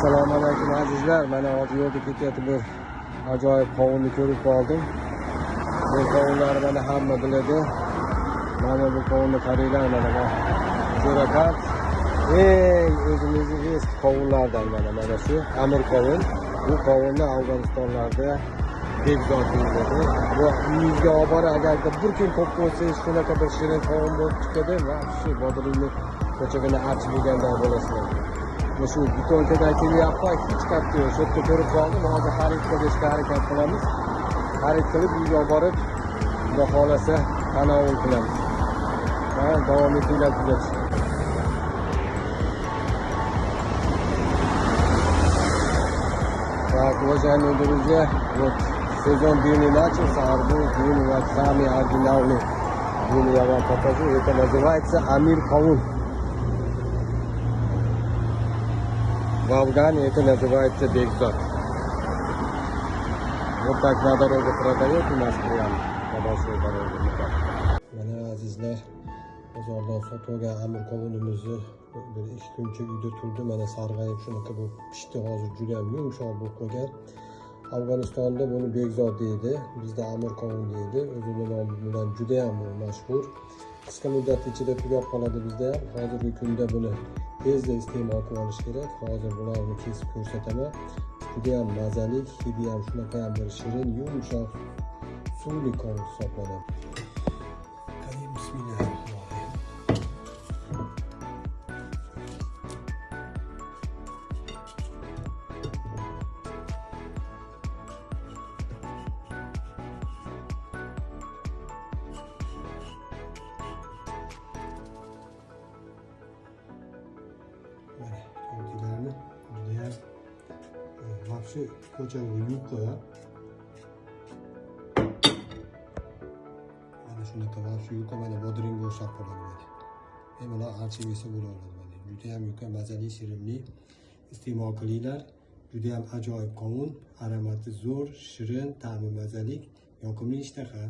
Assalomu alaykum azizlar. Mana hozir yo'lda ketayotib bir ajoyib qovunni ko'rib qoldim. Bu qovunlar mana hamma biladi. Mana bu qovunni qaranglar, mana jo'rakat. O'zimizning eski qovunlardan mana shu Amir qovun. Bu qovunni Afg'onistonlarda bekzod deyiladi. Bu uyingizga olib borib, agarda bir kun ko'p bo'lsangiz, shunaqa bir shirin qovun bo'lib chiqadi va shu bodringni ko'chagini archib yegandan bo'lasizlar. Shu butonkadan kelyapman, hech katta yo'q. Shu yerda ko'rib qoldim. Hozir xarid qilishga harakat qilamiz. Xarid qilib uyga olib borib, Xudo xolasa tanovul qilamiz. Davom etinglar kuzatishga. Так, уважаемые друзья, вот сезон дыни начался, арбуз, дыни, вот самый оригинальный дыни я вам покажу. Это называется Амир Кавун. В Афгане это называется бекзод. Вот так на дороге продает у нас прямо на большой дороге. Mana azizlar, bozordan sotib olgan Amir qovunimizni bir 2 kuncha uyda turdi. Mana sarg'ayib shunaqa bo'lib pishdi. Hozir juda ham yumshoq bo'lib qolgan. Afg'onistonda buni bekzod deydi, bizda Amir qovun deydi. O'zining nomi bilan juda ham mashhur. Qisqa muddat ichida tugab qoladi bizda ham. Hozirgi kunda buni tezda iste'mol qilib olish kerak. Hozir bularni kesib ko'rsataman. Juda ham mazali, hidi ham shunaqa ham bir shirin, yumshoq, suvli qovun hisoblanadi. Bismillahirrohmanirrohim. To'ntilarni judayam yaxshi ko'chaga yuvib qo'yib, mana shunaqa yaxshi yuvib, mana bodringga o'xshab qoladi. Mana archib yesa bo'laveradi. Mana judayam yuqa, mazali, shirinli iste'mol qilinglar. Judayam ajoyib qovun, aromati zo'r, shirin, ta'mi mazali, yoqimli ishtaha.